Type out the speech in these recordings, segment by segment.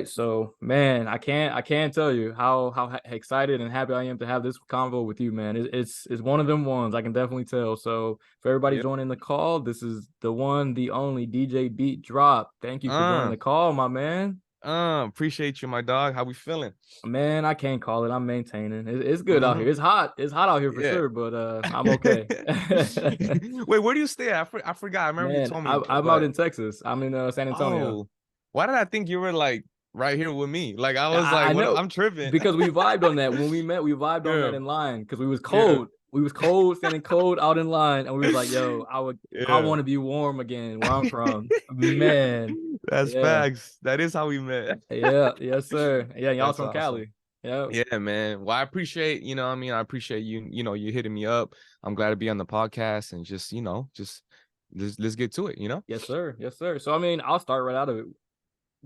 right. So, man, I can't tell you how excited and happy I am to have this convo with you, man. It's one of them ones I can definitely tell. So, for everybody Yeah. joining the call, this is the one, the only DJ BeatDrop. Thank you for joining Uh, the call, my man. appreciate you, my dog. How we feeling? Man, I can't call it. I'm maintaining. It's good out Mm-hmm. here. It's hot. It's hot out here for Yeah. sure, but I'm okay. Wait, where do you stay at? I forgot. I remember you Man, told me, I'm out but in Texas. I'm in San Antonio. oh, why did I think you were like right here with me? Like I was I like, what? know I'm tripping. because we vibed on that when we met. We vibed on that Yeah, in line because we was yeah, cold. We was cold, standing cold out in line, and we was like, "Yo, I yeah. want to be warm again where I'm from." Man, That's yeah, facts. That is how we met. yeah, yes, sir. Yeah, y'all That's from awesome. Cali. Yeah, Yeah, man. Well, I appreciate, what I mean, I appreciate you, you hitting me up. I'm glad to be on the podcast and just, just let's get to it. yes, sir, yes, sir. So I mean, I'll start right out of it.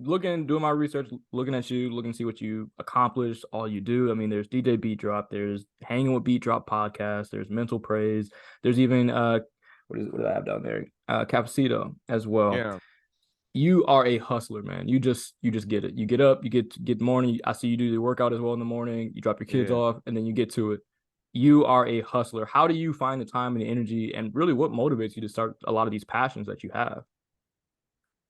Doing my research, looking at you, looking to see what you accomplished, all you do. I mean, there's DJ BeatDrop, there's Hanging with BeatDrop podcast, there's Mental Praise, there's even what do I have down there? Cafecito as well. Yeah. You are a hustler, man. You just get it. You get up, you get the morning. I see you do the workout as well in the morning. You drop your kids Yeah. off, and then you get to it. You are a hustler. How do you find the time and the energy, and really what motivates you to start a lot of these passions that you have?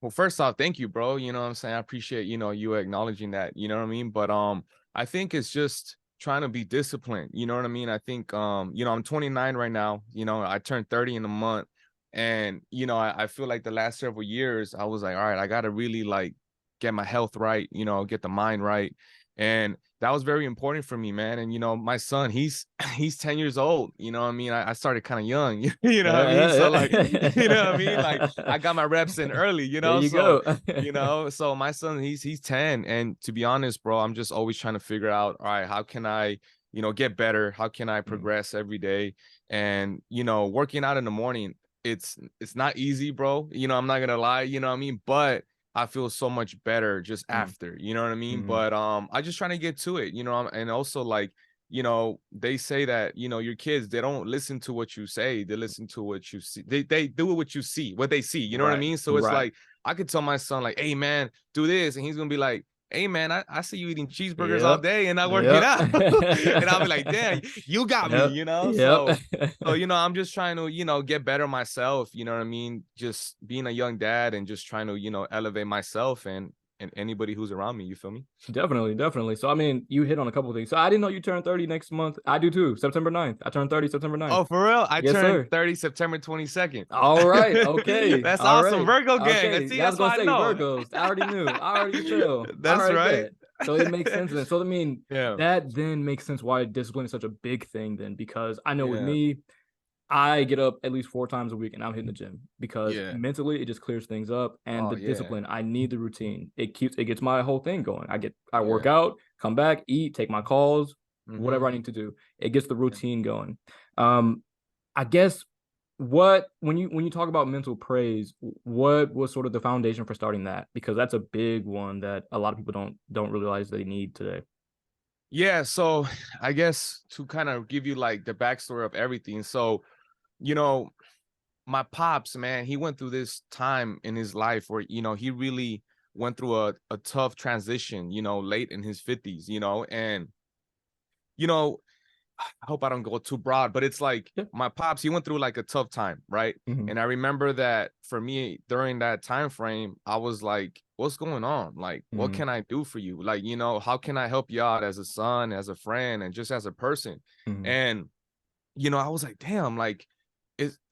Well, first off, thank you, bro. You know what I'm saying? I appreciate, you acknowledging that, you know what I mean? But I think it's just trying to be disciplined, you know what I mean? I think I'm 29 right now, I turned 30 in a month. And I feel like the last several years I was like, all right, I gotta really like get my health right, get the mind right. And that was very important for me, man. And my son, he's he's 10 years old, you know what I mean? I started kind of young, you know what I mean? So like, you know what I mean? Like I got my reps in early, There you so go. so my son, he's 10. And to be honest, bro, I'm just always trying to figure out, all right, how can I, get better? How can I Mm, progress every day? And working out in the morning, it's not easy, bro. I'm not gonna lie, you know what I mean? But I feel so much better just mm, after, you know what I mean? mm. But I just trying to get to it, and also like, they say that, your kids, they don't listen to what you say, they listen to what you see. They do what you see, what they see, you know what I Right, mean? So it's right. like I could tell my son, like, hey man, do this, and he's gonna be like, hey man, I see you eating cheeseburgers all Yep, day and not working yep. out. And I'll be like, damn, you got me, Yep, yep. so I'm just trying to, get better myself, you know what I mean? Just being a young dad and just trying to, elevate myself and anybody who's around me, you feel me? Definitely, definitely. So I mean, you hit on a couple of things. So I didn't know you turned 30 next month. I do too. September 9th. I turned 30 September 9th. Oh, for real? I Yes, turned sir. 30 September 22nd. All right. Okay. That's All awesome. right. Virgo gang. I Okay. see, Yeah, I was that's gonna why I say know. Virgos. I already knew. I already could tell. All That's right, right. bet. So it makes sense then. So I mean, Yeah. that then makes sense why discipline is such a big thing then, because I know with Yeah. me, I get up at least 4 times a week and I'm hitting the gym because Yeah. mentally it just clears things up, and Oh, the yeah. discipline. I need the routine. It gets my whole thing going. I work Yeah. out, come back, eat, take my calls, Mm-hmm. whatever I need to do. It gets the Yeah. routine going. Um, I guess what when you talk about mental praise, what was sort of the foundation for starting that? Because that's a big one that a lot of people don't realize they need today. Yeah. So I guess to kind of give you like the backstory of everything. So, you know, my pops, man, he went through this time in his life where, he really went through a tough transition, late in his 50s, and, you know, I hope I don't go too broad, but it's like Yeah. my pops, he went through like a tough time, right? Mm-hmm. And I remember that for me during that time frame, I was like, what's going on? Like, what Mm-hmm. can I do for you? Like, how can I help you out as a son, as a friend, and just as a person? Mm-hmm. And, I was like, damn, like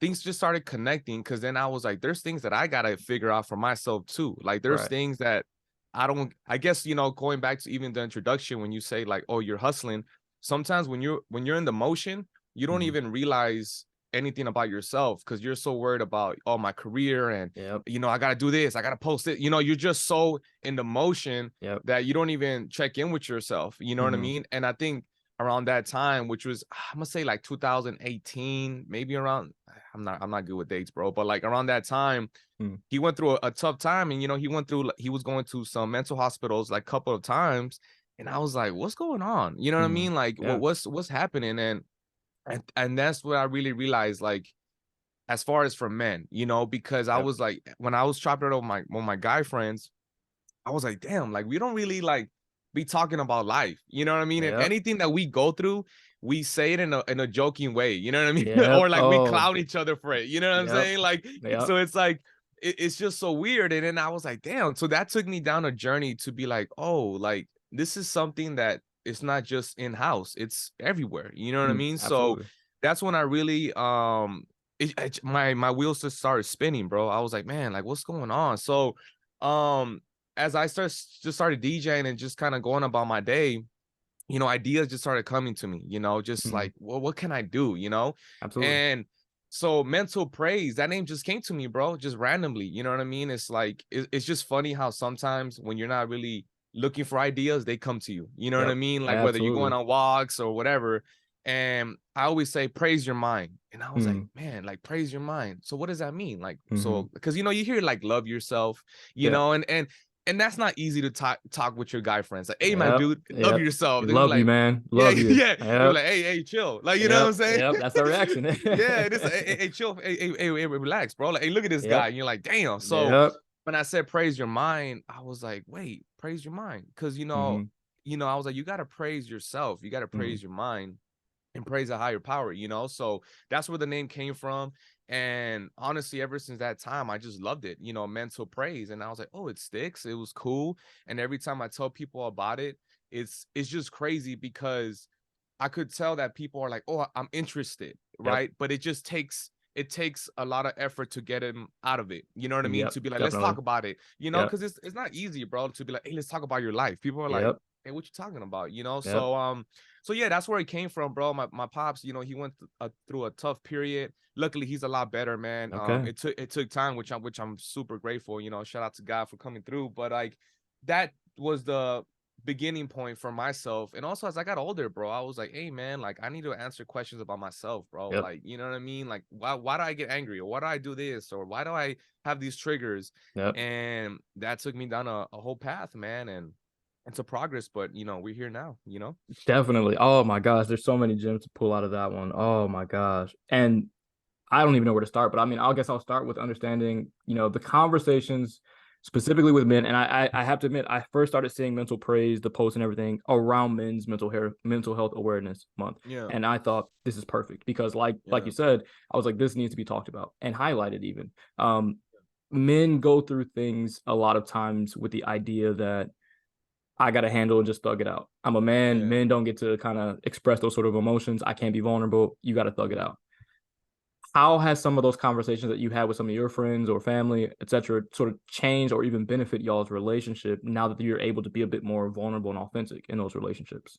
things just started connecting, because then I was like, there's things that I gotta figure out for myself too. Like there's Right. things that I guess, going back to even the introduction when you say like, oh, you're hustling. Sometimes when you're in the motion, you don't Mm-hmm. even realize anything about yourself because you're so worried about, oh, my career and Yep. I gotta do this, I gotta post it. You're just so in the motion Yep. that you don't even check in with yourself. You know what I Mm-hmm. mean? And I think around that time, which was, I'm gonna say like 2018, maybe around, I'm not good with dates, bro, but like around that time, Mm-hmm. he went through a tough time. And he was going to some mental hospitals like a couple of times. And I was like, what's going on? You know what I Mm-hmm. mean? Like, Yeah. what's happening? And that's what I really realized, like, as far as for men, because I Yep. was like, when I was chopping it with my guy friends, I was like, damn, like we don't really like be talking about life. You know what I mean? And Yep. anything that we go through, we say it in a joking way. You know what I mean? Yep. Or like we Oh. clown each other for it. You know what I'm Yep. saying? Like, Yep. so it's like it's just so weird. And then I was like, damn. So that took me down a journey to be like, oh, like this is something that it's not just in house, it's everywhere. You know what I mean? So Absolutely. that's when I really my wheels just started spinning, bro. I was like, man, like what's going on? So um as I started DJing and just kind of going about my day, you know, ideas just started coming to me, you know, just Mhm. like, well, what can I do, you know? Absolutely. And so mental praise, that name just came to me, bro, just randomly. You know what I mean? It's like it's just funny how sometimes when you're not really looking for ideas, they come to you. You know what I Yep. mean? Like whether you're going Absolutely. on walks or whatever. And I always say praise your mind. And I was like, Mm. man, like praise your mind. So what does that mean? Like, Mhm. so because you know, you hear like love yourself, you Yep. know, and that's not easy to talk with your guy friends. Like, hey, man, Yep. dude, love Yep. yourself. We They be love you, like, man. yeah, Love you. yeah. They be Yep. like, hey, chill. Like, you know what Yep. I'm saying? Yep. That's the reaction. Yeah, it is. Hey, chill. Hey, relax, bro. Like, hey, look at this guy. Yep. And you're like, damn. So Yep. when I said praise your mind, I was like, wait, praise your mind. Cause Mhm. I was like, you gotta praise yourself. You gotta Mhm. praise your mind and praise a higher power, you know? So that's where the name came from. And honestly, ever since that time, I just loved it, you know, mental praise. And I was like, oh, it sticks. It was cool. And every time I tell people about it, it's just crazy because I could tell that people are like, oh, I'm interested, Yep. right? But it takes a lot of effort to get him out of it. You know what I mean? Yep. To be like, let's Definitely. talk about it, you know, Yep. because it's not easy, bro, to be like, hey, let's talk about your life. People are like, Yep. hey, what you talking about? You know? Yep. So yeah, that's where it came from, bro. My pops, you know, he went through a tough period. Luckily, he's a lot better, man. Okay. It took time, which I'm super grateful. You know, shout out to God for coming through. But like that was the beginning point for myself. And also as I got older, bro, I was like, hey man, like I need to answer questions about myself, bro. Yep. Like, you know what I mean? Like why do I get angry, or why do I do this, or why do I have these triggers? Yep. And that took me down a whole path, man. And it's a progress, but you know, we're here now, you know? Definitely. Oh my gosh, there's so many gems to pull out of that one. Oh my gosh. And I don't even know where to start, but I mean, I guess I'll start with understanding, the conversations specifically with men. And I have to admit, I first started seeing mental praise, the posts and everything around men's mental health awareness month. Yeah, And I thought this is perfect because like yeah, you said, I was like, this needs to be talked about and highlighted even. Men go through things a lot of times with the idea that I got to handle and just thug it out. I'm a man. yeah. Men don't get to kind of express those sort of emotions. I can't be vulnerable. You got to thug it Mhm. out. How has some of those conversations that you had with some of your friends or family, et cetera, sort of changed or even benefit y'all's relationship now that you're able to be a bit more vulnerable and authentic in those relationships?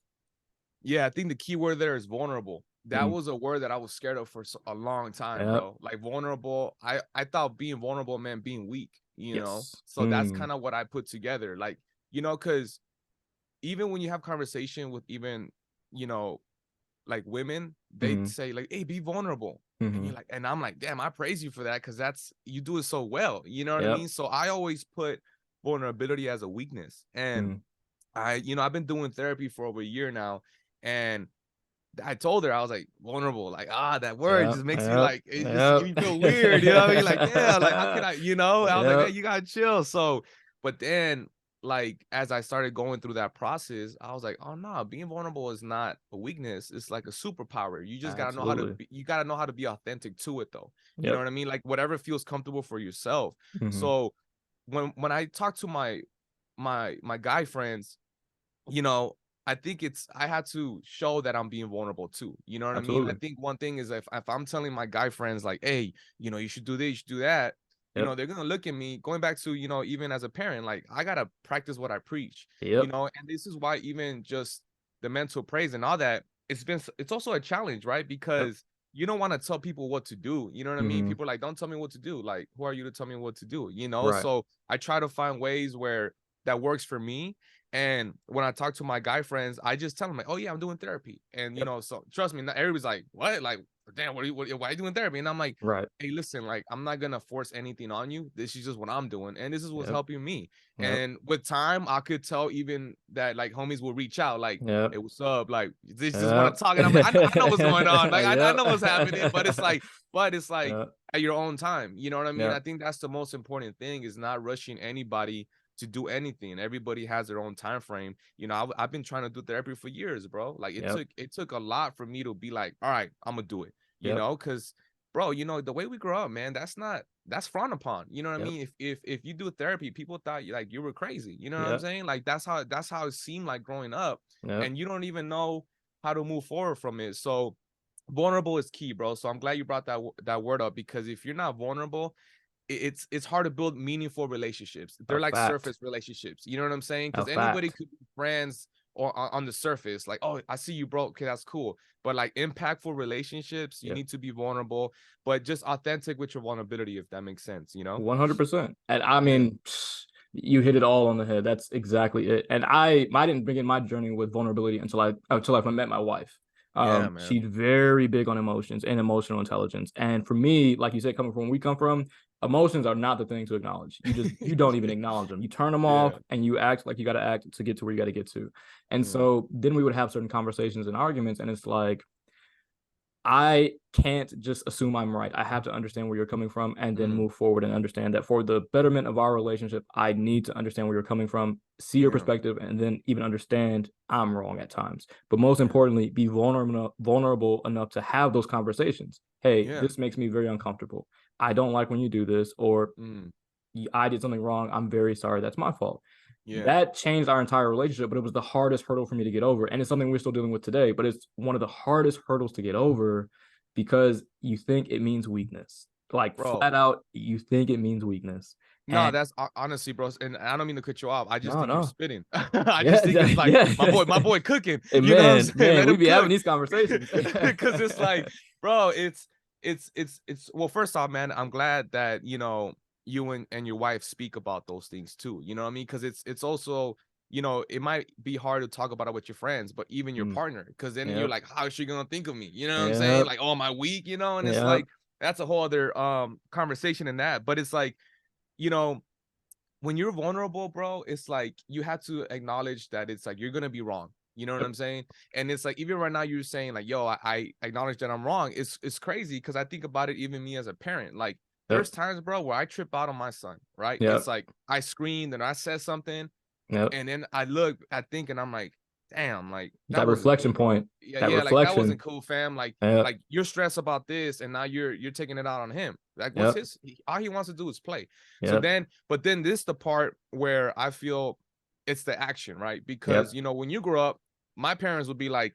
Yeah, I think the key word there is vulnerable. That Mm, was a word that I was scared of for a long time, yep. bro. Like vulnerable. I thought being vulnerable meant being weak, you know? Yes. So that's Mm, kind of what I put together. Like, you know, because even when you have conversation with even, you know, like women, they mm, say like, hey, be vulnerable. And mm, you're like, and I'm like, damn, I praise you for that because that's you do it so well. You know what I yep. mean? So I always put vulnerability as a weakness. And Mm, I've been doing therapy for over a year now. And I told her, I was like, vulnerable, like, that word yep. just makes me Yep. like, it just make Yep. me feel weird. You know what I mean? Like, yeah, like, how can I, I was like, man, Yep. you gotta chill. So, but then, like, as I started going through that process, I was like, oh no, being vulnerable is not a weakness. It's like a superpower. You just gotta know how to Absolutely. be, you gotta know how to be authentic to it though. You know Yep. what I mean? Like, whatever feels comfortable for yourself. Mm-hmm. So when I talk to my guy friends, you know, I think I had to show that I'm being vulnerable too. You know what I mean? I Absolutely. think one thing is if I'm telling my guy friends like, hey, you should do this, you should do that, Yep. they're gonna look at me going back to, even as a parent, like I gotta practice what I preach, Yep. and this is why even just the mental praise and all that, it's also a challenge, right? Yep. Because you don't want to tell people what to do. You know what I mean? Mm-hmm. People are like, don't tell me what to do. Like, who are you to tell me what to do? Right. So I try to find ways where that works for me. And when I talk to my guy friends, I just tell them like, "Oh yeah, I'm doing therapy." And Yep. so trust me, not everybody's like, "What? Like, damn, why are you doing therapy?" And I'm like, Right. "Hey, listen, like, I'm not gonna force anything on you. This is just what I'm doing, and this is what's Yep. helping me." Yep. And with time, I could tell even that like homies will reach out, like, Yep. "Hey, what's up? Like, they just want Yep. to talk." And I'm like, I know what's going on. Like, I Yep. know what's happening, but it's like Yep. at your own time. You know what I mean? I Yep. think that's the most important thing is not rushing anybody to do anything. Everybody has their own time frame. You know, I've been trying to do therapy for years, bro. Like it took a lot for me to be like, all right, I'm gonna do it. You know, because bro, you know, the way we grow up, man, that's frowned upon. You know what I mean? If you do therapy, people thought you were crazy. You know what I'm saying? Like that's how it seemed like growing up, and you don't even know how to move forward from it. So vulnerable is key, bro. So I'm glad you brought that word up, because if you're not vulnerable, it's hard to build meaningful relationships. They're like surface relationships. You know what I'm saying? Because anybody could be friends or on the surface, like, oh, I see you, bro. Okay, that's cool. But like impactful relationships, you need to be vulnerable, but just authentic with your vulnerability, if that makes sense, you know? 100%. And I mean, you hit it all on the head. That's exactly it. And I didn't begin my journey with vulnerability until I met my wife. Yeah, man. She's very big on emotions and emotional intelligence. And for me, like you said, coming from where we come from, emotions are not the thing to acknowledge. You don't even acknowledge them. You turn them off and you act like you got to act to get to where you got to get to. And so then we would have certain conversations and arguments, and it's like, I can't just assume I'm right. I have to understand where you're coming from and then move forward and understand that for the betterment of our relationship, I need to understand where you're coming from, see your perspective, and then even understand I'm wrong at times. But most importantly, be vulnerable enough to have those conversations. Hey, this makes me very uncomfortable. I don't like when you do this, or I did something wrong. I'm very sorry. That's my fault. That changed our entire relationship, but it was the hardest hurdle for me to get over. And it's something we're still dealing with today, but it's one of the hardest hurdles to get over because you think it means weakness. Like, bro, flat out, you think it means weakness. No, that's honestly, bro. And I don't mean to cut you off. I just think you're spitting. I just think it's like my boy cooking. Hey, you know what I'm saying? Man, we be having these conversations. Because it's like, bro, it's well, first off, man, I'm glad that, you know, you and your wife speak about those things too. You know what I mean? Because it's also, you know, it might be hard to talk about it with your friends, but even your partner, because then you're like, how is she gonna think of me? You know what I'm saying? Like, oh, am I weak? You know, and it's like, that's a whole other conversation in that. But it's like, you know, when you're vulnerable, bro, it's like you have to acknowledge that it's like you're gonna be wrong. You know what I'm saying? And it's like, even right now, you're saying like, yo, I acknowledge that I'm wrong. It's crazy, because I think about it, even me as a parent, like there's times, bro, where I trip out on my son, right? It's like I screamed and I said something, and then I think, and I'm like, damn, like that reflection cool, point. Yeah, like that wasn't cool, fam. Like you're stressed about this, and now you're taking it out on him. Like, what's all he wants to do is play. So then, but then this is the part where I feel it's the action, right? Because you know, when you grow up, my parents would be like,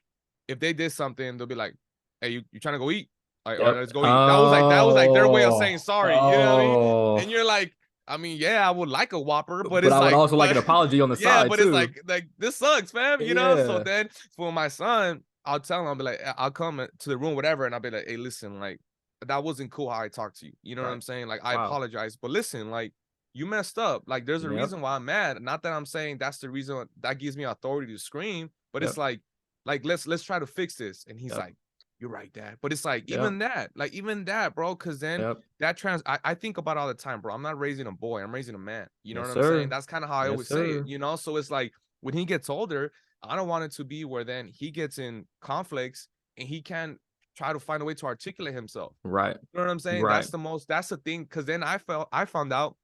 if they did something, they'll be like, hey, you trying to go eat? All right, let's go eat. That was like their way of saying sorry. You know what I mean? And you're like, I mean, yeah, I would like a Whopper, but it's I would like, also like an apology on the side. But too. It's like this sucks, fam. You know. So then for my son, I'll tell him, I'll be like, I'll come to the room, whatever, and I'll be like, hey, listen, like that wasn't cool how I talked to you. You know what I'm saying? Like, I apologize, but listen, like you messed up. Like, there's a reason why I'm mad. Not that I'm saying that's the reason that gives me authority to scream, but it's like let's try to fix this. And he's like, you're right, Dad. But it's like even that, bro, because then I think about it all the time, bro. I'm not raising a boy, I'm raising a man. You know what I'm saying? That's kind of how I always say it, you know. So it's like when he gets older, I don't want it to be where then he gets in conflicts and he can't try to find a way to articulate himself. Right. You know what I'm saying? Right. That's the thing. Because then I found out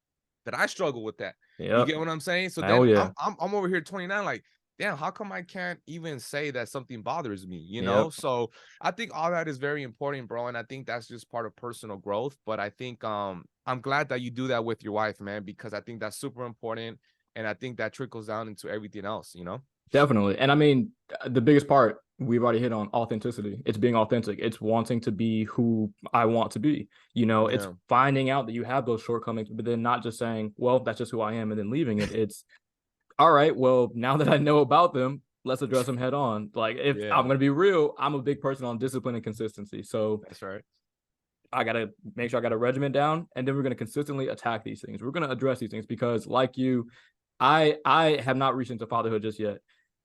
that I struggle with that. You get what I'm saying? So then I'm over here 29, like, damn, how come I can't even say that something bothers me, you know? So I think all that is very important, bro. And I think that's just part of personal growth. But I think I'm glad that you do that with your wife, man, because I think that's super important. And I think that trickles down into everything else, you know? Definitely. And I mean, the biggest part we've already hit on, authenticity. It's being authentic. It's wanting to be who I want to be. You know, it's finding out that you have those shortcomings, but then not just saying, well, that's just who I am, and then leaving it. It's all right, well, now that I know about them, let's address them head on. Like, if I'm going to be real, I'm a big person on discipline and consistency. So that's right. I got to make sure I got a regimen down, and then we're going to consistently attack these things. We're going to address these things because, like you, I have not reached into fatherhood just yet.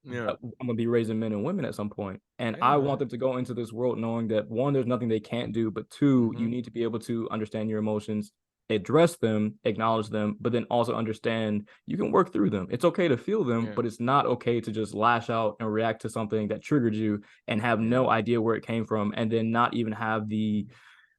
I'm going to be raising men and women at some point. And I want them to go into this world knowing that, one, there's nothing they can't do, but two, you need to be able to understand your emotions, address them, acknowledge them, but then also understand you can work through them. It's okay to feel them, but it's not okay to just lash out and react to something that triggered you and have no idea where it came from, and then not even have the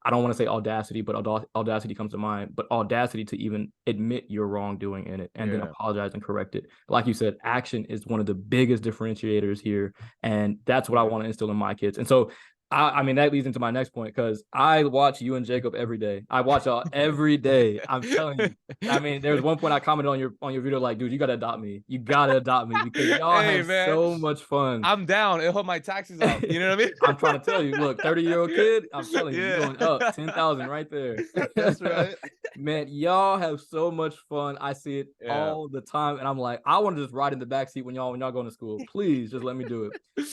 I don't want to say audacity, but audacity comes to mind, but audacity to even admit your wrongdoing in it and then apologize and correct it. Like you said, action is one of the biggest differentiators here. And that's what I want to instill in my kids. And so I mean, that leads into my next point because I watch you and Jacob every day. I watch y'all every day. I'm telling you. I mean, there's one point I commented on your video like, dude, you gotta adopt me. You gotta adopt me because y'all have so much fun. I'm down. It'll help my taxes out. You know what I mean? I'm trying to tell you. Look, 30-year-old kid. I'm telling you, you're going up 10,000 right there. That's right. Man, y'all have so much fun. I see it all the time, and I'm like, I want to just ride in the backseat when y'all going to school. Please, just let me do it.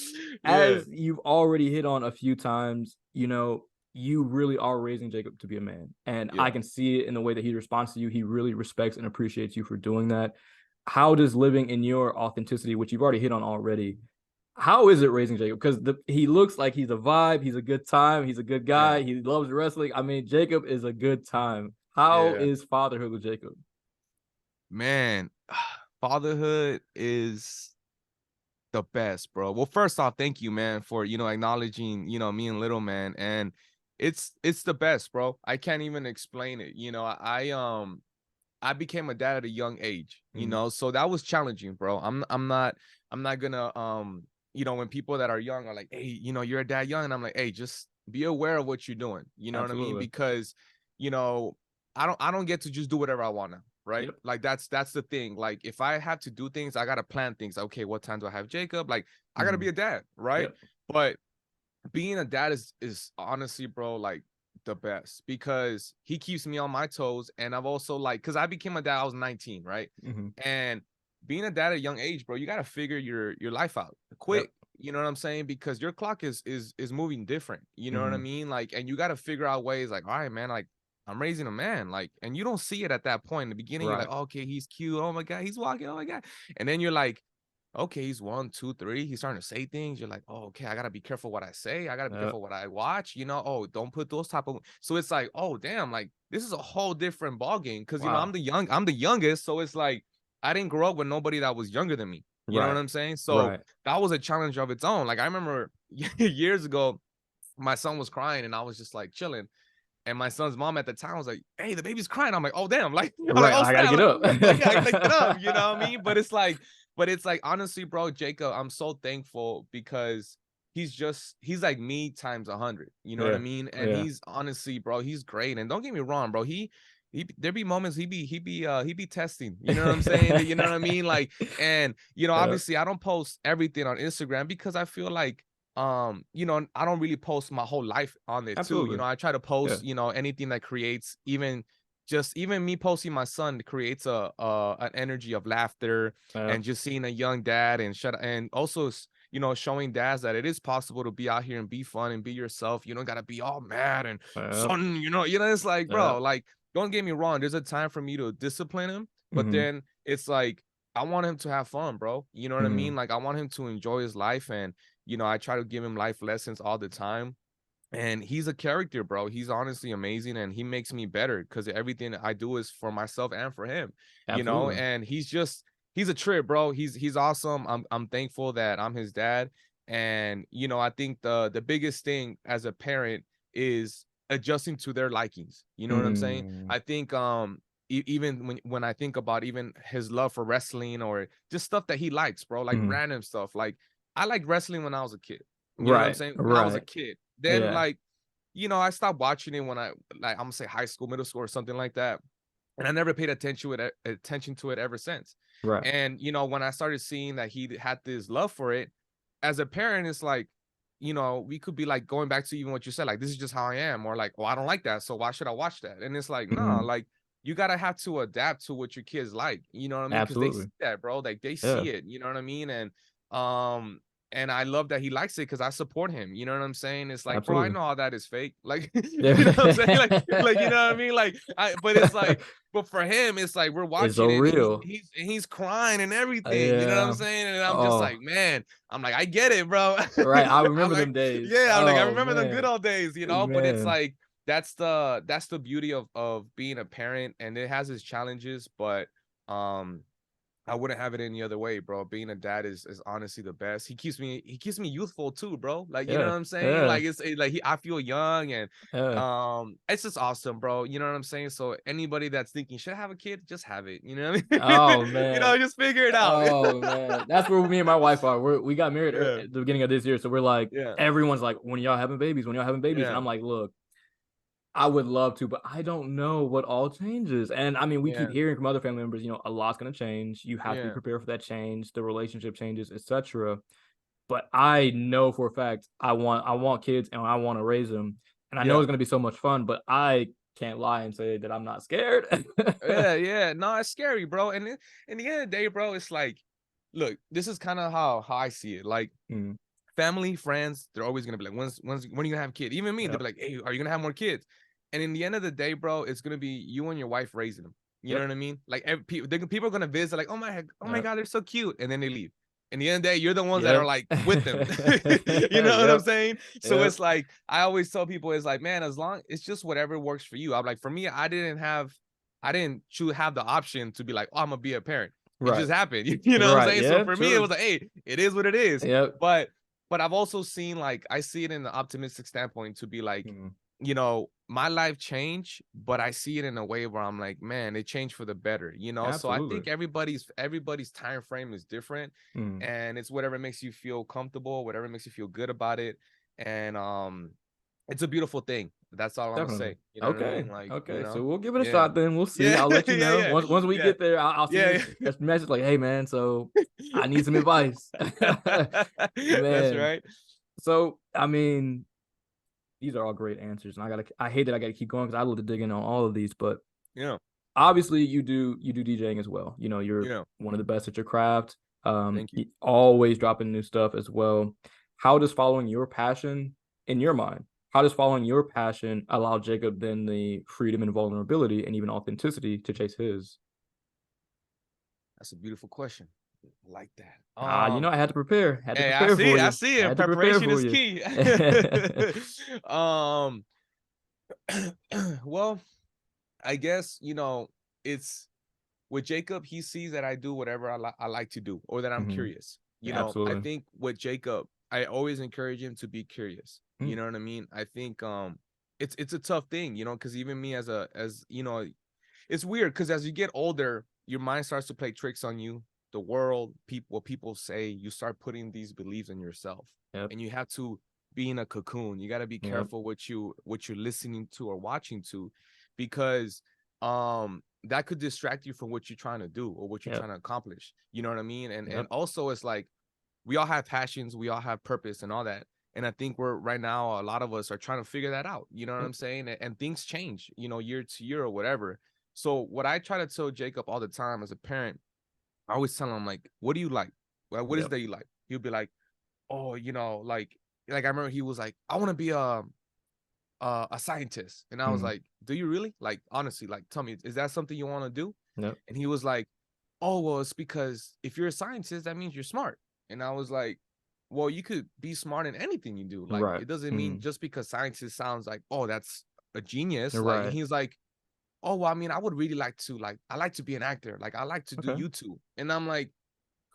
As you've already hit on a few times, you know, you really are raising Jacob to be a man, and I can see it in the way that he responds to you. He really respects and appreciates you for doing that. How does living in your authenticity, which you've already hit on already, how is it raising Jacob? Because he looks like he's a vibe. He's a good time. He's a good guy. He loves wrestling. I mean, Jacob is a good time. How is fatherhood with Jacob? Man, fatherhood is the best, bro. Well, first off, thank you, man, for, you know, acknowledging, you know, me and little man. And it's the best, bro. I can't even explain it. You know, I became a dad at a young age, you know, so that was challenging, bro. I'm not gonna you know, when people that are young are like, hey, you know, you're a dad young, and I'm like, hey, just be aware of what you're doing. You know what I mean? Because, you know, I don't get to just do whatever I want to, right? Like that's the thing. Like if I have to do things, I gotta plan things. Okay, what time do I have Jacob? Like I gotta be a dad, right? But being a dad is honestly, bro, like the best because he keeps me on my toes. And I've also like, because I became a dad, I was 19, right? And being a dad at a young age, bro, you got to figure your life out quick. You know what I'm saying? Because your clock is moving different. You know what I mean? Like, and you got to figure out ways like, all right, man, like I'm raising a man, like, and you don't see it at that point. In the beginning, you're like, oh, okay, he's cute. Oh my God, he's walking. Oh my God. And then you're like, okay, he's 1, 2, 3. He's starting to say things. You're like, oh, okay, I gotta be careful what I say. I gotta be careful what I watch. You know, oh, don't put those type of. So it's like, oh, damn, like this is a whole different ball game because you know I'm the youngest, so it's like I didn't grow up with nobody that was younger than me. You know what I'm saying? So that was a challenge of its own. Like I remember years ago, my son was crying and I was just like chilling. And my son's mom at the time was like, hey, the baby's crying. I'm like, oh, damn. Like, I'm like, oh, I gotta get up. Like, I gotta get up. You know what I mean? But it's like, honestly, bro, Jacob, I'm so thankful because he's like me times 100. You know what I mean? And he's honestly, bro, he's great. And don't get me wrong, bro. There be moments he be testing. You know what I'm saying? You know what I mean? Like, and you know, obviously I don't post everything on Instagram because I feel like you know, I don't really post my whole life on it too. You know, I try to post, you know, anything that creates even me posting my son creates an energy of laughter and just seeing a young dad and also, you know, showing dads that it is possible to be out here and be fun and be yourself. You don't gotta be all mad and son, you know, it's like, bro, like, don't get me wrong, there's a time for me to discipline him, but then it's like I want him to have fun, bro. You know what I mean? Like I want him to enjoy his life and you know, I try to give him life lessons all the time. And he's a character, bro. He's honestly amazing. And he makes me better because everything I do is for myself and for him, you know, and he's a trip, bro. He's awesome. I'm thankful that I'm his dad. And, you know, I think the biggest thing as a parent is adjusting to their likings. You know what I'm saying? I think, even when I think about even his love for wrestling or just stuff that he likes, bro, like random stuff, like, I liked wrestling when I was a kid. You know what I'm saying? When I was a kid. Then like, you know, I stopped watching it when I'm gonna say high school, middle school, or something like that. And I never paid attention to it ever since. And you know, when I started seeing that he had this love for it, as a parent, it's like, you know, we could be like going back to even what you said, like, this is just how I am, or like, well, I don't like that, so why should I watch that? And it's like, no, like you gotta have to adapt to what your kids like, you know what I mean? Because they see that, bro. Like they see it, you know what I mean? And I love that he likes it because I support him. You know what I'm saying? It's like, bro, I know all that is fake. Like, you know what I'm saying? Like, you know what I mean? Like, but it's like, but for him, it's like we're watching so it. Real. He's crying and everything. You know what I'm saying? And I'm just like, man, I'm like, I get it, bro. I remember them days. Yeah, I'm like, I remember them good old days. You know, but it's like that's the beauty of being a parent, and it has its challenges, but I wouldn't have it any other way, bro. Being a dad is honestly the best. He keeps me youthful too, bro. Like, you know Yeah. what I'm saying? Yeah. Like like I feel young, and Yeah. it's just awesome, bro. You know what I'm saying? So anybody that's thinking should I have a kid, just have it. You know what I Oh mean? You know, man. just figure it out. Oh man. That's where me and my wife are. We got married Yeah, at the beginning of this year. So we're like, yeah, everyone's like, when y'all having babies? When y'all having babies? And yeah, I'm like, look, I would love to, but I don't know what all changes. And I mean, we keep yeah, hearing from other family members, a lot's gonna change. You have to be yeah, prepared for that change, the relationship changes, etc. But I know for a fact I want kids and I want to raise them. And I know yeah. it's gonna be so much fun, but I can't lie and say that I'm not scared. Yeah, yeah. No, it's scary, bro. And in the end of the day, bro, it's like, look, this is kind of how I see it. Like, Mm, family, friends, they're always gonna be like, when are you gonna have kids? Even me, they'll yep. be like, hey, are you gonna have more kids? And in the end of the day, bro, it's gonna be you and your wife raising them. You know Yep. what I mean? Like, people are gonna visit, like, oh my Yep. God, they're so cute, and then they leave. In the end of the day, you're the ones that are Yep. like with them. You know what I'm Yep. saying? So Yep. it's like I always tell people, it's like, man, as long it's just whatever works for you. I'm like, for me, I didn't choose have the option to be like, oh, I'm gonna be a parent. It Right. just happened. You know what I'm Right. saying? So Yeah. for me, it True. was like, hey, it is what it is. Yep. But I've also seen, like, I see it in the optimistic standpoint to be like, Mm, my life changed, but I see it in a way where I'm like, man, it changed for the better, you know? So I absolutely. think everybody's time frame is different, Mm, and it's whatever makes you feel comfortable, whatever makes you feel good about it. And it's a beautiful thing. That's all I'm gonna definitely. say. You know what I Okay. mean? Like, Okay. So we'll give it a yeah. shot then. We'll see. Yeah, I'll let you yeah, know. yeah, Once we yeah, get there, I'll send yeah, you yeah. a message like, hey man, so I need some advice. That's Man. right. So I mean, these are all great answers. And I hate that I gotta keep going because I love to dig in on all of these, but Yeah, obviously you do DJing as well. You're yeah. one of the best at your craft. Thank you. Always dropping new stuff as well. How does following your passion in your mind? How does following your passion allow Jacob then the freedom and vulnerability and even authenticity to chase his? That's a beautiful question. I like that. I had to prepare. Had to Hey, prepare for I you. see it. Had to prepare Preparation for is you. key. um, well, I guess, it's with Jacob, he sees that I do whatever I like to do, or that I'm Hmm. curious. I Absolutely. think with Jacob, I always encourage him to be curious. You Mm, know what I mean? I think it's a tough thing, because even me it's weird because as you get older, your mind starts to play tricks on you. The world, people, what people say, you start putting these beliefs in yourself, yep. and you have to be in a cocoon. You got to be Yep. careful what you're listening to or watching to, because that could distract you from what you're trying to do or what you're Yep. trying to accomplish. You know what I mean? And Yep. also, it's like we all have passions, we all have purpose and all that. And I think we're right now, a lot of us are trying to figure that out. You know what Yep. I'm saying? And things change, year to year or whatever. So what I try to tell Jacob all the time as a parent, I always tell him, like, what do you like? Well, what is it Yep. that you like? He'll be like, oh, like I remember he was like, I want to be a scientist. And I was Mm, like, do you really? Like, honestly, like, tell me, is that something you want to do? yep. And he was like, oh, well, it's because if you're a scientist, that means you're smart. And I was like, well, you could be smart in anything you do. Like, Right. it doesn't mean Mm, just because scientist sounds like, oh, that's a genius. Like, and right. he's like, oh, well, I mean, I would really like to, I like to be an actor. Like, I like to do Okay. YouTube. And I'm like,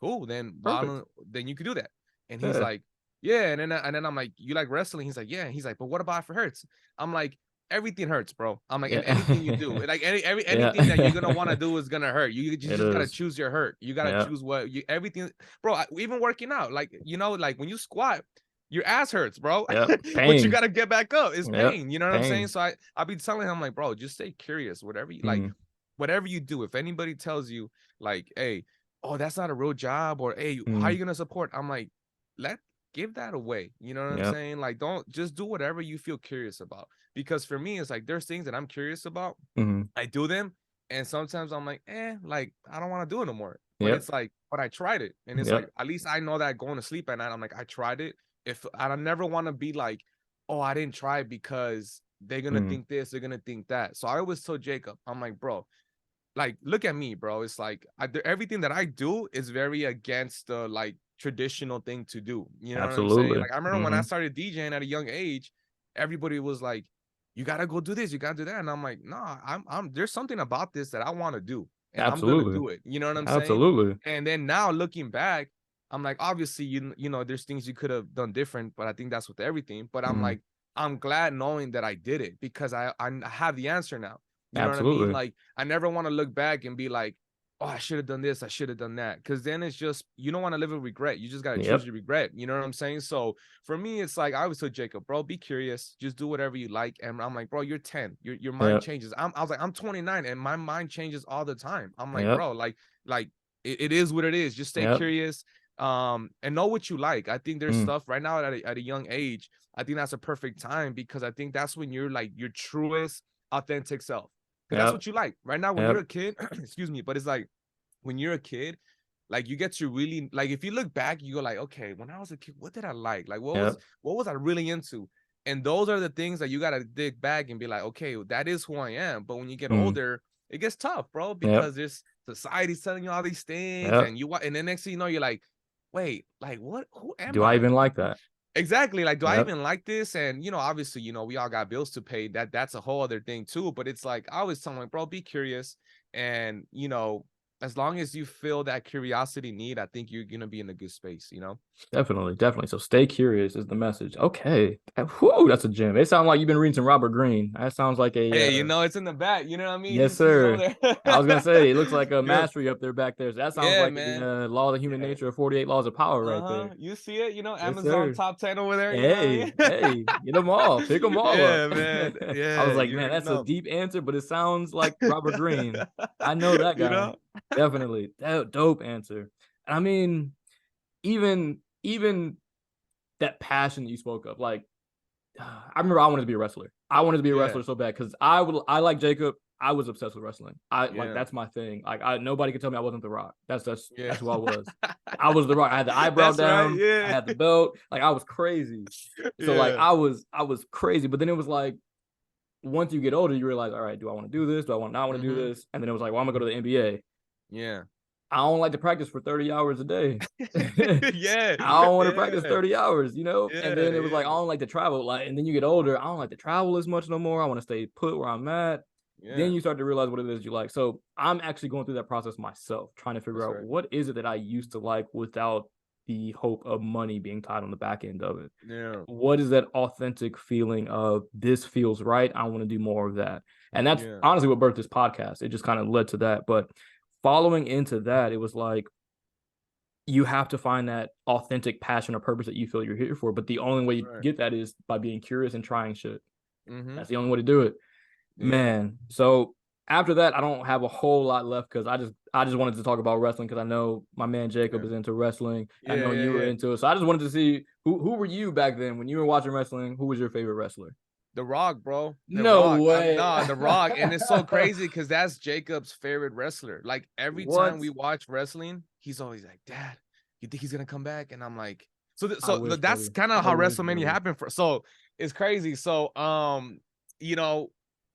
cool, then why Perfect. don't then you could do that. And he's Yeah. like, yeah. And then I'm like, you like wrestling? He's like, yeah. And he's like, but what about if it hurts? I'm like, everything hurts, bro. I'm like, in anything you Yeah. do, like anything that you're Yeah. gonna want to do is gonna hurt. You It just gotta is. choose your hurt. You gotta Yeah. choose what you everything, bro. Even working out, like, like when you squat, your ass hurts, bro. Yep. But you Pain. gotta get back up. It's Yep. pain. You know what I'm saying? Pain. So I'll be telling him, like, bro, just stay curious. Whatever you like, Mm, whatever you do, if anybody tells you, like, hey, oh, that's not a real job, or hey, how are mm, you gonna support? I'm like, let give that away. You know what I'm yep. saying? Like, don't just do whatever you feel curious about. Because for me, it's like there's things that I'm curious about. Mm, I do them, and sometimes I'm like, like, I don't want to do it no more. But yep. it's like, but I tried it, and it's like Yep. at least I know that going to sleep at night, I'm like, I tried it. If I don't never want to be like, oh, I didn't try it because they're gonna Mm, think this, they're gonna think that. So I always tell Jacob, I'm like, bro, like, look at me, bro. It's like everything that I do is very against the like traditional thing to do. You know what I'm saying? absolutely. Like, I remember when I Mm-hmm. started DJing at a young age, everybody was like, you gotta go do this, you gotta do that. And I'm like, nah, I'm there's something about this that I want to do. and I'm gonna Absolutely. do it. You know what I'm saying? Absolutely. And then now looking back, I'm like, obviously, you know, there's things you could have done different, but I think that's with everything. But I'm Mhm. like, I'm glad knowing that I did it because I have the answer now. You know what I mean? Absolutely. Like, I never want to look back and be like, oh, I should have done this, I should have done that. Because then it's just, you don't want to live with regret. You just got to choose Yep. your regret. You know what I'm saying? So for me, it's like I always told Jacob, bro, be curious, just do whatever you like. And I'm like, bro, you're 10, your mind Yep. changes. I was like, I'm 29 and my mind changes all the time. I'm like, Yep. bro, like it is what it is. Just stay Yep. curious, and know what you like. I think there's Mm. stuff right now at a young age. I think that's a perfect time because I think that's when you're like your truest authentic self, because that's Yep. what you like right now when you're Yep. a kid. Excuse me, but it's like when you're a kid, like you get to really, like, if you look back, you go like, okay, when I was a kid, what did I like? Like Yep. what was I really into? And those are the things that you got to dig back and be like, okay, that is who I am. But when you get Mm. older, it gets tough, bro, Yep. because there's society's telling you all these things, Yep. and then next thing you know, you're like, wait, like what? Who am Do I I? even like that? Exactly. Like, do I Yep. even like this? And you know, obviously, you know, we all got bills to pay. That's a whole other thing too. But it's like I always tell my bro, be curious, and you know, as long as you feel that curiosity need, I think you're gonna be in a good space. You know. Definitely, definitely. So stay curious is the message. Okay. Whew, that's a gem. It sounds like you've been reading some Robert Greene. That sounds like a Hey, you know, it's in the back. You know what I mean? yes, He's over sir. I was gonna there. say it looks like a You're, mastery up there back there. So that sounds yeah, like the man. law of human Yeah. nature of 48 laws of power right Uh-huh. there. You see it, you know, Yes, Amazon sir. top 10 over there, you know what I Hey, mean? hey, get them all, pick them all up. Yeah, man. I was Yeah, like, you man, already that's a know. deep answer, but it sounds like Robert Greene. I know that You guy. know? Definitely. Dope answer. I mean, even that passion that you spoke of, like I remember I wanted to be a wrestler. I wanted to be a Yeah. wrestler so bad because I like Jacob. I was obsessed with wrestling. I like Yeah. that's my thing. Like nobody could tell me I wasn't The Rock. Yeah. That's who I was. I was The Rock. I had the eyebrow That's right. down. I Yeah. had the belt. Like I was crazy. So like Yeah. I was crazy. But then it was like once you get older, you realize, all right, do I want to do this? Do I want not want to do Mm-hmm. this? And then it was like, well, I'm gonna go to the NBA. Yeah. I don't like to practice for 30 hours a day. Yeah. I don't want to practice Yeah. 30 hours, you know? And Yeah. then it was like, I Yeah. don't like to travel. Like, and then you get older, I don't like to travel as much no more. I want to stay put where I'm at. Then Yeah. you start to realize what it is you like. So I'm actually going through that process myself, trying to figure That's out right. what is it that I used to like without the hope of money being tied on the back end of it. Yeah. What is that authentic feeling of this feels right? I want to do more of that. And that's Yeah. honestly what birthed this podcast. It just kind of led to that. But following into that, it was like, you have to find that authentic passion or purpose that you feel you're here for. But the only way you Right. get that is by being curious and trying shit. Mm-hmm. That's the only way to do it. Yeah. Man. So after that, I don't have a whole lot left because I just wanted to talk about wrestling because I know my man Jacob Yeah. is into wrestling. I Yeah. know Yeah. you were Yeah. into it. So I just wanted to see who were you back then when you were watching wrestling? Who was your favorite wrestler? The Rock, bro. The No Rock. way. Nah, The Rock. And it's so crazy because that's Jacob's favorite wrestler. Like every time What? we watch wrestling, he's always like, Dad, you think he's gonna come back? And I'm like, so I wish, that's buddy. kind of I how wish, WrestleMania buddy. happened for. So it's crazy. So you know,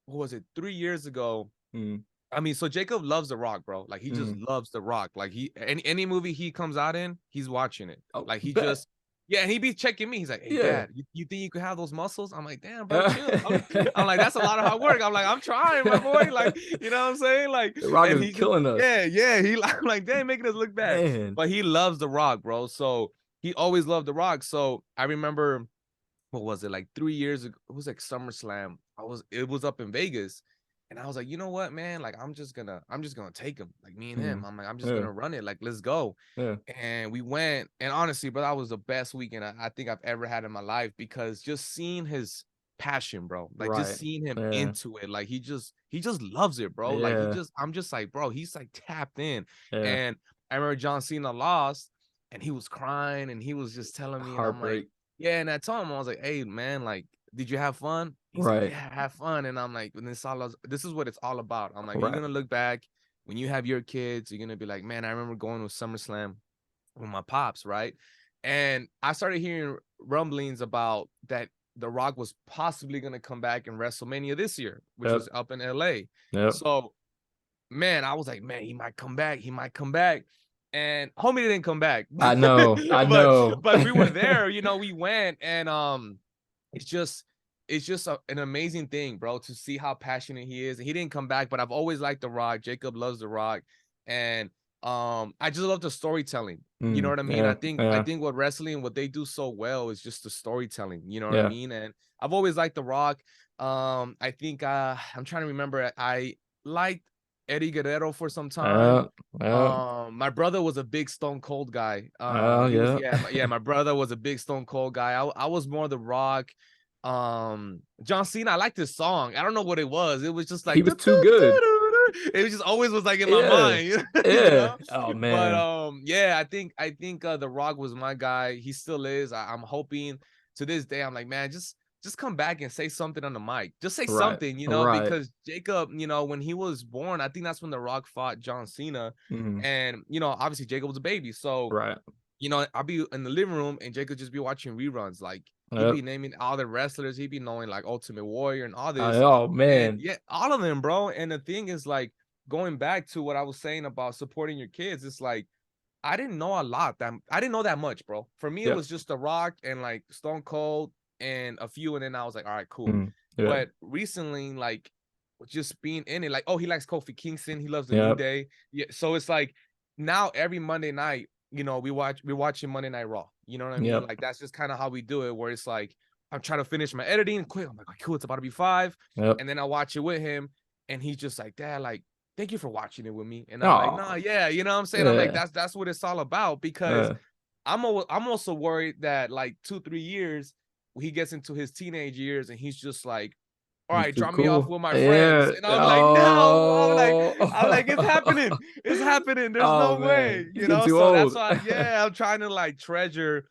what was it, 3 years ago? Mm, I mean, so Jacob loves The Rock, bro. Like he just mm. loves The Rock. Like any movie he comes out in, he's watching it. Oh, Like he bet. just, yeah, and he be checking me. He's like, "Hey, Yeah. Dad, you think you could have those muscles?" I'm like, "Damn, bro, chill." I'm like, "That's a lot of hard work." I'm like, "I'm trying, my boy." Like, you know what I'm saying? Like, The Rock and is he just, killing us. yeah. He like, "Damn, making us look bad." Man. But he loves The Rock, bro. So he always loved The Rock. So I remember, what was it, like 3 years ago? It was like SummerSlam. It was up in Vegas. And I was like, you know what, man? Like, I'm just gonna take him, like me and him. Mm. I'm like, I'm just Yeah. gonna run it. Like, let's go. Yeah. And we went. And honestly, bro, that was the best weekend I think I've ever had in my life because just seeing his passion, bro, like just Right. seeing him Yeah. into it, like he just loves it, bro. Like Yeah. I'm just like, bro, he's like tapped in. Yeah. And I remember John Cena lost, and he was crying, and he was just telling me, and I'm like, Heartbreak. yeah. And I told him, I was like, hey, man, like, did you have fun? He's like, Right. yeah, have fun. And I'm like, this is what it's all about. I'm like, you're Right. gonna look back when you have your kids, you're gonna be like, man, I remember going to SummerSlam with my pops, right? And I started hearing rumblings about that The Rock was possibly gonna come back in WrestleMania this year, which Yep. was up in LA. Yep. So, man, I was like, man, he might come back. He might come back. And homie didn't come back. I know. I but know. but we were there, you know, we went, and it's just, it's just an amazing thing, bro, to see how passionate he is. And he didn't come back, but I've always liked The Rock. Jacob loves The Rock, and I just love the storytelling. You know what I mean? Yeah, I yeah, think what wrestling, what they do so well is just the storytelling. You know what I yeah. mean? And I've always liked The Rock. I think I'm trying to remember. I liked Eddie Guerrero for some time. Yeah, yeah. My brother was a big Stone Cold guy. He was, Yeah. yeah, my brother was a big Stone Cold guy. I was more The Rock. John Cena, I liked his song. I don't know what it was. It was just He like was too good. it was just always was like in my Yeah, mind, you yeah. know. Oh But man. yeah, I think The Rock was my guy. He still is. I'm hoping to this day. I'm like, man, just come back and say something on the mic. Just say Right, something, you know, right. because Jacob, you know, when he was born, I think that's when The Rock fought John Cena. Hmm. And, you know, obviously Jacob was a baby. So, Right. you know, I'll be in the living room and Jacob just be watching reruns. Like he'd Yep. be naming all the wrestlers, he'd be knowing like Ultimate Warrior and all this. Oh And man. yeah, all of them, bro. And the thing is, like, going back to what I was saying about supporting your kids, it's like I didn't know a lot. I didn't know that much, bro. For me, it Yep. was just The Rock and like Stone Cold and a few, and then I was like, all right, cool. Mm. Yeah. But recently, like, just being in it, like, oh, he likes Kofi Kingston, he loves the New Yep. Day. Yeah, so it's like now every Monday night, you know, we're watching Monday Night Raw. You know what I mean? Yep. Like that's just kind of how we do it, where it's like I'm trying to finish my editing quick. I'm like, cool, it's about to be 5. Yep. And then I watch it with him, and he's just like, Dad, like, thank you for watching it with me. And I'm like, nah, Oh. yeah, you know what I'm saying? I'm like, Yeah. that's what it's all about, because Uh, I'm also worried that like 2-3 years he gets into his teenage years and he's just like, all he's right, too drop me off cool. with my friends. Yeah. And I'm like, no, Oh. I'm like, it's happening. It's happening. There's Oh no way, man. He's you getting know? too So that's old. why, yeah, I'm trying to like treasure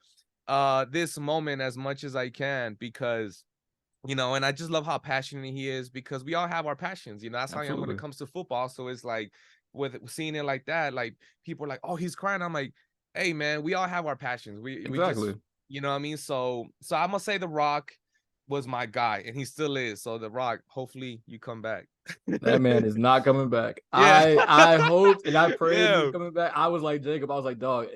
this moment as much as I can, because you know, and I just love how passionate he is, because we all have our passions, you know. That's how I am when it Absolutely. comes to football. So it's like with seeing it like that, like people are like, oh, he's crying. I'm like, hey man, we all have our passions. We just, Exactly. you know what I mean? So I'm gonna say The Rock was my guy, and he still is. So The Rock, hopefully you come back. That man is not coming back. Yeah. I hoped and I prayed he was Yeah. coming back. I was like Jacob. I was like, dog,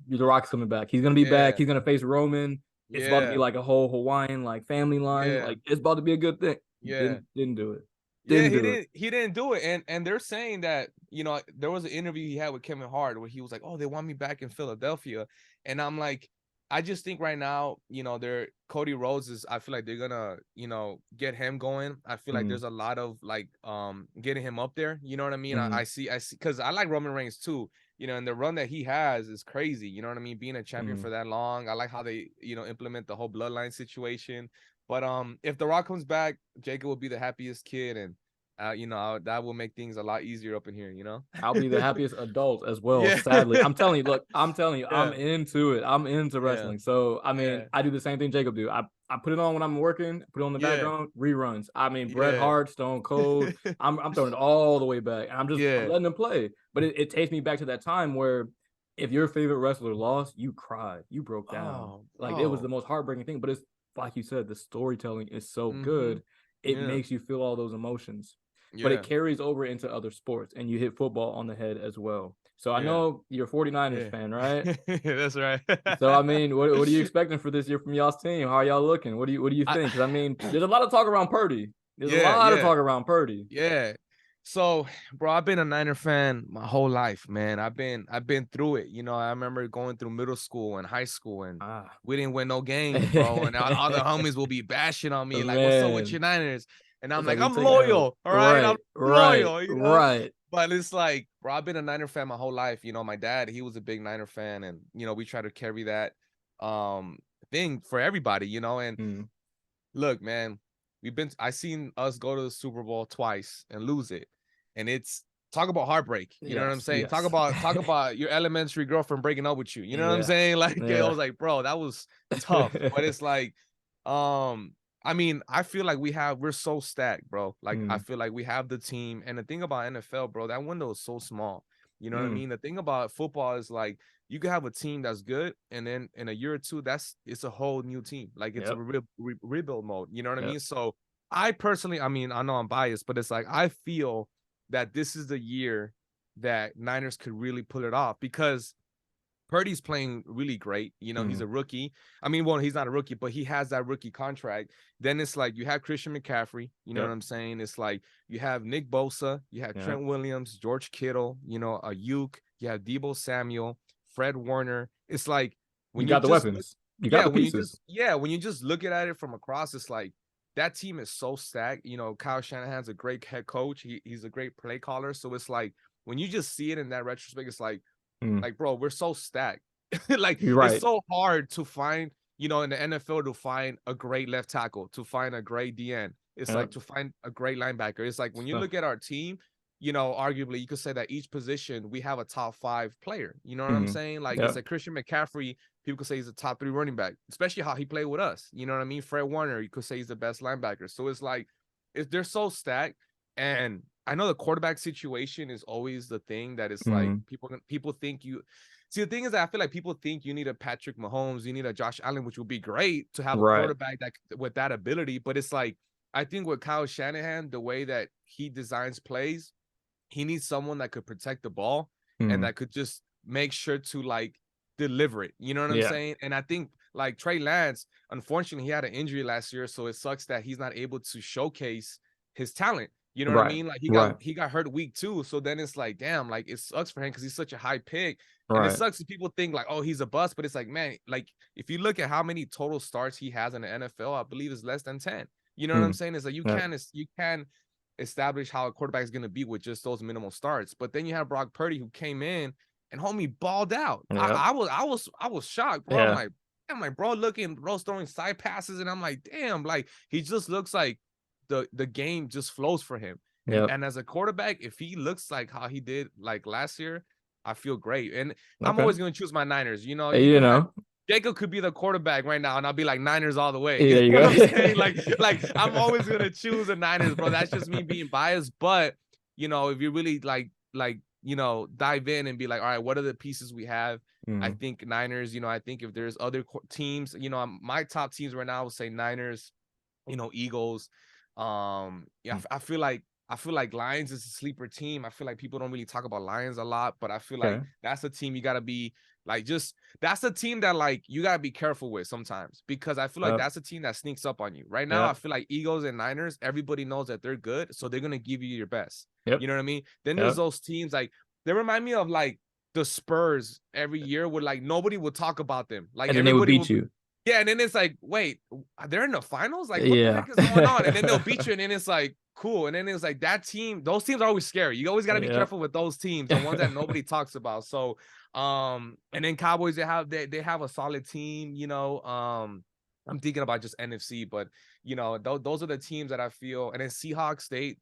The Rock's coming back. He's gonna be back. Yeah. He's gonna face Roman. It's about to be Yeah. like a whole Hawaiian like family line. Yeah. Like it's about to be a good thing. Yeah. Didn't do it. Yeah, Didn't do it. he didn't do it. And they're saying that, you know, there was an interview he had with Kevin Hart where he was like, oh, they want me back in Philadelphia. And I'm like, I just think right now, you know, they're Cody Rhodes is, I feel like they're gonna, you know, get him going. I feel like Mm, there's a lot of like getting him up there. You know what I mean? mm, I see because I like Roman Reigns too, you know, and the run that he has is crazy. You know what I mean? Being a champion mm. for that long. I like how they, you know, implement the whole bloodline situation. But if The Rock comes back, Jacob will be the happiest kid, and you know, that will make things a lot easier up in here, you know? I'll be the happiest adult as well. Yeah. Sadly, I'm telling you. Look, I'm telling you, I'm Yeah. into it. I'm into Yeah. wrestling. So I mean, Yeah. I do the same thing Jacob do. I put it on when I'm working. Put it on the Yeah. background. Reruns. I mean, Bret Yeah. Hart, Stone Cold. I'm throwing it all the way back. And I'm Yeah. letting them play. But it takes me back to that time where if your favorite wrestler lost, you cried. You broke down. Oh, Like it was the bro. most heartbreaking thing. But it's like you said, the storytelling is so Mm-hmm. good. It Yeah. makes you feel all those emotions, but it Yeah. carries over into other sports, and you hit football on the head as well. So I Yeah. know you're a 49ers Yeah. fan, right? That's right. So I mean, what are you expecting for this year from y'all's team? How are y'all looking? What do you I, think? Because I mean, there's a lot of talk around Purdy. There's a yeah, lot of yeah. talk around Purdy. Yeah. So, bro, I've been a Niner fan my whole life, man. I've been through it. You know, I remember going through middle school and high school, and Ah, we didn't win no games, bro. And all the homies will be bashing on me, like, "What's up with man, your Niners?" And I'm it's like like, we "I'm take L's. loyal, all right. I'm Right, right, loyal, you know." right. But it's like, bro, I've been a Niner fan my whole life. You know, my dad, he was a big Niner fan, and you know, we try to carry that thing for everybody, you know. And Mm, look, man, I seen us go to the Super Bowl twice and lose it. And it's talk about heartbreak. You know what I'm yes, saying? Talk yes. about your elementary girlfriend breaking up with you. You know what I'm Yeah, saying? Like I yeah. was like, bro, that was tough. But it's like, I mean, I feel like we're so stacked, bro. Like I Mm, feel like we have the team. And the thing about NFL, bro, that window is so small. You know what I mm, mean? The thing about football is like you can have a team that's good, and then in a year or two, it's a whole new team. Like it's a yep, rebuild mode. You know what I yep. mean? So I personally, I mean, I know I'm biased, but it's like I feel that this is the year that Niners could really pull it off, because Purdy's playing really great. You know, he's a rookie. I mean, well, he's not a rookie, but he has that rookie contract. Then it's like you have Christian McCaffrey. You know what I'm saying? It's like you have Nick Bosa, you have Trent Williams, George Kittle, you know, Ayuk, you have Deebo Samuel, Fred Warner. It's like when you got the weapons. You got the pieces. When you just look at it from across, it's like that team is so stacked. You know, Kyle Shanahan's a great head coach. He's a great play caller. So it's like when you just see it in that retrospect, it's like, bro, we're so stacked. Like, it's so hard to find, you know, in the NFL to find a great left tackle, to find a great DN. It's like to find a great linebacker. It's like when you look at our team, you know, arguably you could say that each position we have a top 5 player. You know what I'm saying? Like it's like Christian McCaffrey, people could say he's a top 3 running back, especially how he played with us. You know what I mean? Fred Warner, you could say he's the best linebacker. So it's like they're so stacked. And I know the quarterback situation is always the thing that is like people think you see. The thing is that I feel like people think you need a Patrick Mahomes, you need a Josh Allen, which would be great to have a quarterback that with that ability. But it's like I think with Kyle Shanahan, the way that he designs plays, he needs someone that could protect the ball and that could just make sure to like deliver it. You know what I'm saying? And I think like Trey Lance, unfortunately, he had an injury last year, so it sucks that he's not able to showcase his talent. You know what I mean? Like he got hurt week 2, so then it's like, damn, like it sucks for him because he's such a high pick. And it sucks if people think like, oh, he's a bust, but it's like, man, like if you look at how many total starts he has in the NFL, I believe it's less than 10. You know what I'm saying? It's like you can establish how a quarterback is going to be with just those minimal starts. But then you have Brock Purdy who came in and homie balled out. I was shocked, bro. I'm like, bro's throwing side passes, and I'm like, damn, like he just looks like the game just flows for him. And as a quarterback, if he looks like how he did like last year, I feel great. And I'm always going to choose my Niners. You know, Jacob could be the quarterback right now, and I'll be like Niners all the way. There you go. What I'm saying? Like I'm always gonna choose the Niners, bro. That's just me being biased. But you know, if you really like you know, dive in and be like, all right, what are the pieces we have? I think Niners. You know, I think if there's other teams, you know, my top teams right now, I would say Niners. You know, Eagles. I feel like Lions is a sleeper team. I feel like people don't really talk about Lions a lot, but I feel like that's a team you gotta be like, that's a team that like you gotta be careful with sometimes, because I feel like that's a team that sneaks up on you. Right now, I feel like Eagles and Niners, everybody knows that they're good, so they're gonna give you your best. You know what I mean? Then there's those teams like they remind me of like the Spurs every year, where like nobody would talk about them, like and then they would beat you. Yeah, and then it's like, wait, they're in the finals? Like, what the heck is going on? And then they'll beat you, and then it's like, cool. And then it's like that team, those teams are always scary. You always got to be careful with those teams, the ones that nobody talks about. So, and then Cowboys, they have a solid team, you know. I'm thinking about just NFC, but you know, those are the teams that I feel. And then Seahawks, they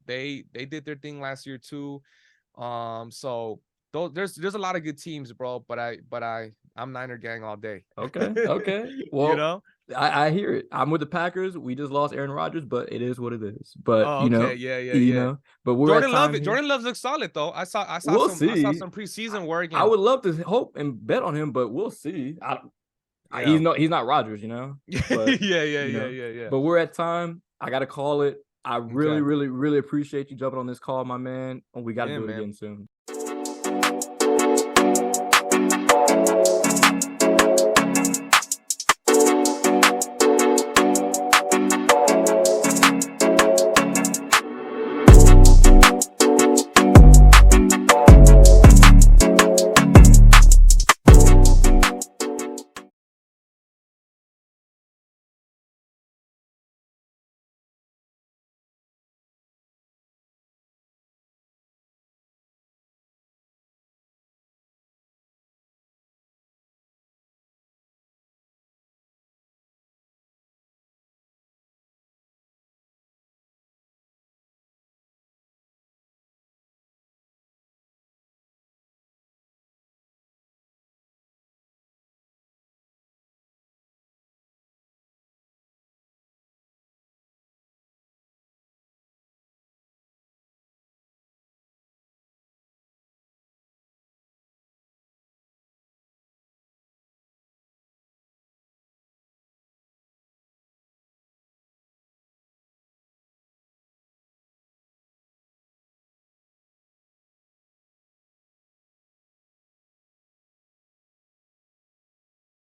did their thing last year too. So there's a lot of good teams, bro. But I'm Niner gang all day. Okay. Well, you know, I hear it. I'm with the Packers. We just lost Aaron Rodgers, but it is what it is. But you know, you know. But we're Jordan Love. Jordan Love looks solid though. I saw some preseason work. I would love to hope and bet on him, but we'll see. He's not Rodgers, you know. But, yeah. But we're at time. I gotta call it. I really appreciate you jumping on this call, my man. And we gotta do it again soon.